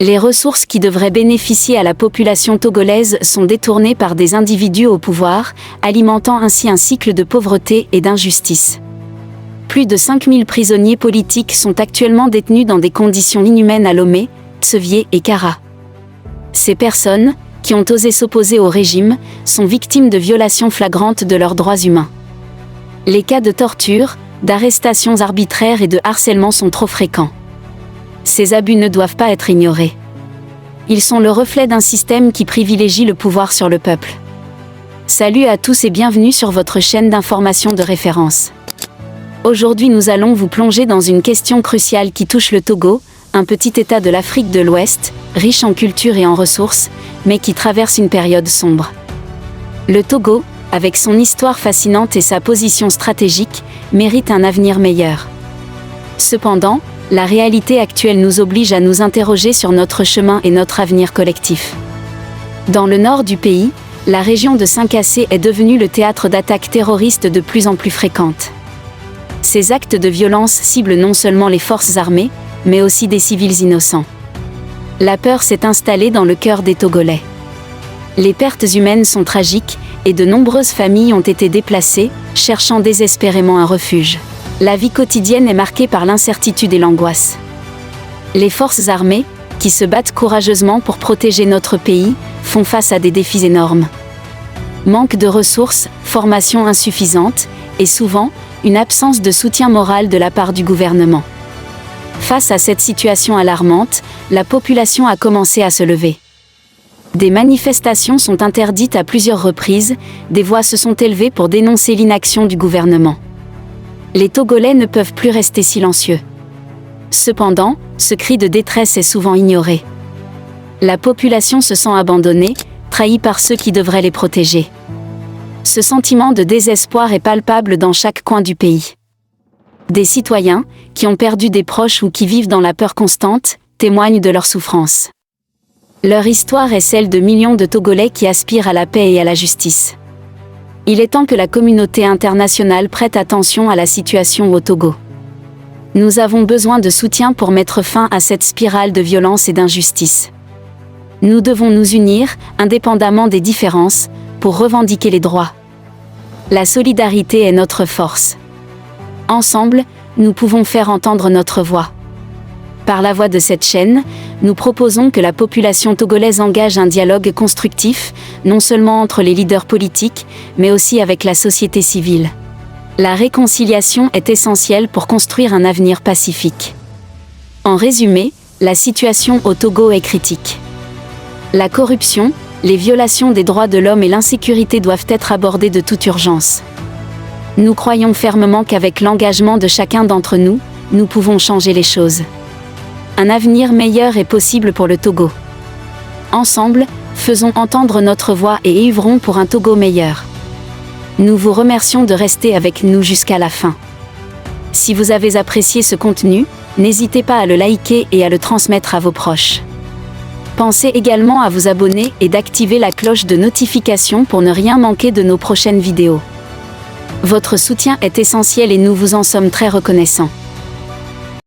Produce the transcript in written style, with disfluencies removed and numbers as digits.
Les ressources qui devraient bénéficier à la population togolaise sont détournées par des individus au pouvoir, alimentant ainsi un cycle de pauvreté et d'injustice. Plus de 5000 prisonniers politiques sont actuellement détenus dans des conditions inhumaines à Lomé, Tsevié et Kara. Ces personnes, qui ont osé s'opposer au régime, sont victimes de violations flagrantes de leurs droits humains. Les cas de torture, d'arrestations arbitraires et de harcèlement sont trop fréquents. Ces abus ne doivent pas être ignorés. Ils sont le reflet d'un système qui privilégie le pouvoir sur le peuple. Salut à tous et bienvenue sur votre chaîne d'information de référence. Aujourd'hui nous allons vous plonger dans une question cruciale qui touche le Togo, un petit État de l'Afrique de l'Ouest, riche en culture et en ressources, mais qui traverse une période sombre. Le Togo, avec son histoire fascinante et sa position stratégique, mérite un avenir meilleur. Cependant, la réalité actuelle nous oblige à nous interroger sur notre chemin et notre avenir collectif. Dans le nord du pays, la région de Sinkassé est devenue le théâtre d'attaques terroristes de plus en plus fréquentes. Ces actes de violence ciblent non seulement les forces armées, mais aussi des civils innocents. La peur s'est installée dans le cœur des Togolais. Les pertes humaines sont tragiques, et de nombreuses familles ont été déplacées, cherchant désespérément un refuge. La vie quotidienne est marquée par l'incertitude et l'angoisse. Les forces armées, qui se battent courageusement pour protéger notre pays, font face à des défis énormes. Manque de ressources, formation insuffisante, et souvent, une absence de soutien moral de la part du gouvernement. Face à cette situation alarmante, la population a commencé à se lever. Des manifestations sont interdites à plusieurs reprises, des voix se sont élevées pour dénoncer l'inaction du gouvernement. Les Togolais ne peuvent plus rester silencieux. Cependant, ce cri de détresse est souvent ignoré. La population se sent abandonnée, trahie par ceux qui devraient les protéger. Ce sentiment de désespoir est palpable dans chaque coin du pays. Des citoyens, qui ont perdu des proches ou qui vivent dans la peur constante, témoignent de leur souffrance. Leur histoire est celle de millions de Togolais qui aspirent à la paix et à la justice. Il est temps que la communauté internationale prête attention à la situation au Togo. Nous avons besoin de soutien pour mettre fin à cette spirale de violence et d'injustice. Nous devons nous unir, indépendamment des différences, pour revendiquer les droits. La solidarité est notre force. Ensemble, nous pouvons faire entendre notre voix. Par la voix de cette chaîne, nous proposons que la population togolaise engage un dialogue constructif, non seulement entre les leaders politiques, mais aussi avec la société civile. La réconciliation est essentielle pour construire un avenir pacifique. En résumé, la situation au Togo est critique. La corruption, les violations des droits de l'homme et l'insécurité doivent être abordées de toute urgence. Nous croyons fermement qu'avec l'engagement de chacun d'entre nous, nous pouvons changer les choses. Un avenir meilleur est possible pour le Togo. Ensemble, faisons entendre notre voix et œuvrons pour un Togo meilleur. Nous vous remercions de rester avec nous jusqu'à la fin. Si vous avez apprécié ce contenu, n'hésitez pas à le liker et à le transmettre à vos proches. Pensez également à vous abonner et d'activer la cloche de notification pour ne rien manquer de nos prochaines vidéos. Votre soutien est essentiel et nous vous en sommes très reconnaissants.